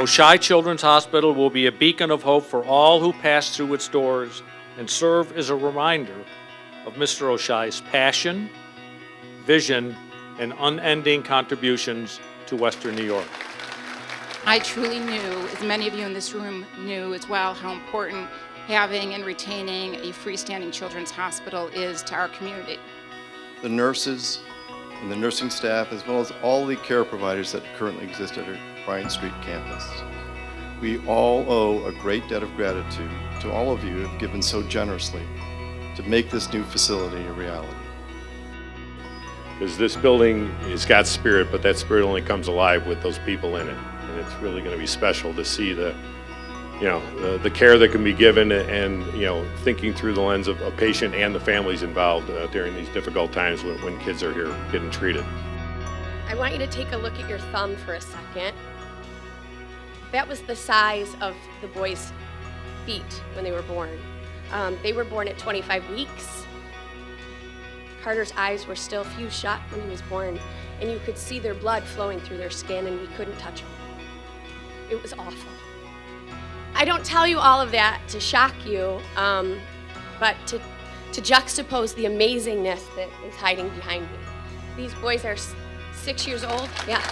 Oishei Children's Hospital will be a beacon of hope for all who pass through its doors and serve as a reminder of Mr. Oishei's passion, vision, and unending contributions to Western New York. I truly knew, as many of you in this room knew as well, how important having and retaining a freestanding children's hospital is to our community. The nurses and the nursing staff, as well as all the care providers that currently exist at our Bryant Street campus. We all owe a great debt of gratitude to all of you who have given so generously to make this new facility a reality. Because this building has got spirit, but that spirit only comes alive with those people in it. And it's really going to be special to see the care that can be given, and thinking through the lens of a patient and the families involved during these difficult times when kids are here getting treated. I want you to take a look at your thumb for a second. That was the size of the boys' feet when they were born. They were born at 25 weeks. Carter's eyes were still fused shut when he was born, and you could see their blood flowing through their skin, and we couldn't touch them. It was awful. I don't tell you all of that to shock you, but to juxtapose the amazingness that is hiding behind me. These boys are 6 years old. Yeah.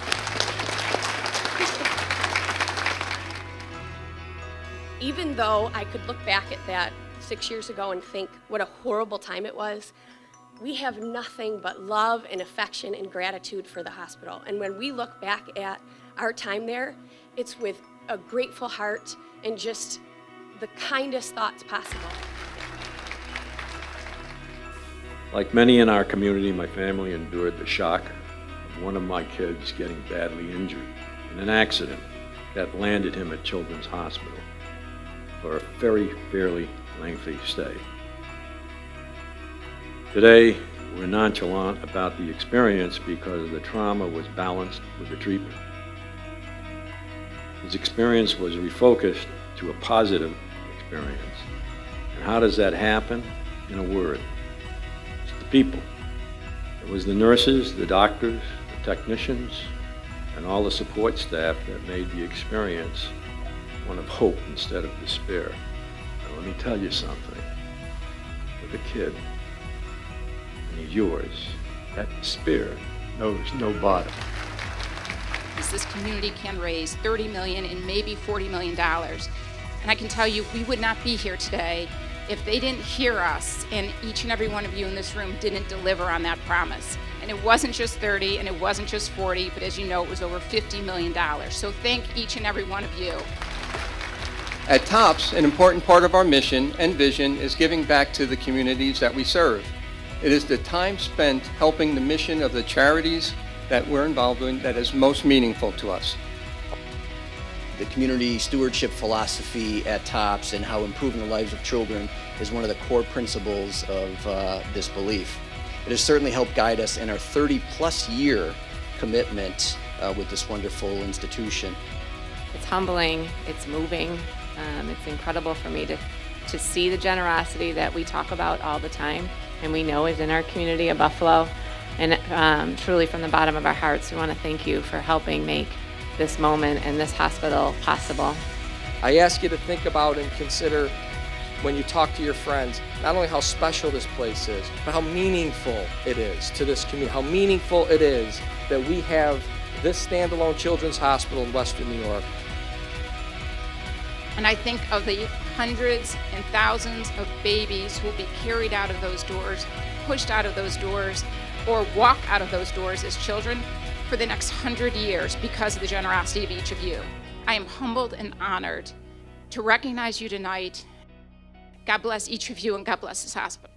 Even though I could look back at that 6 years ago and think what a horrible time it was, we have nothing but love and affection and gratitude for the hospital. And when we look back at our time there, it's with a grateful heart and just the kindest thoughts possible. Like many in our community, my family endured the shock of one of my kids getting badly injured in an accident that landed him at Children's Hospital for a fairly lengthy stay. Today, we're nonchalant about the experience because the trauma was balanced with the treatment. His experience was refocused to a positive experience. And how does that happen? In a word, it's the people. It was the nurses, the doctors, the technicians, and all the support staff that made the experience one of hope instead of despair. Now let me tell you something. With a kid, and he's yours, that despair knows no bottom. This community can raise $30 million and maybe $40 million. And I can tell you, we would not be here today if they didn't hear us and each and every one of you in this room didn't deliver on that promise. And it wasn't just 30 and it wasn't just 40, but as you know, it was over $50 million. So thank each and every one of you. At TOPS, an important part of our mission and vision is giving back to the communities that we serve. It is the time spent helping the mission of the charities that we're involved in that is most meaningful to us. The community stewardship philosophy at TOPS and how improving the lives of children is one of the core principles of this belief. It has certainly helped guide us in our 30-plus year commitment with this wonderful institution. It's humbling, it's moving, it's incredible for me to see the generosity that we talk about all the time and we know is in our community of Buffalo. And truly from the bottom of our hearts, we want to thank you for helping make this moment and this hospital possible. I ask you to think about and consider when you talk to your friends, not only how special this place is, but how meaningful it is to this community, how meaningful it is that we have this standalone children's hospital in Western New York. And I think of the hundreds and thousands of babies who will be carried out of those doors, pushed out of those doors, or walk out of those doors as children for the next 100 years because of the generosity of each of you. I am humbled and honored to recognize you tonight. God bless each of you and God bless this hospital.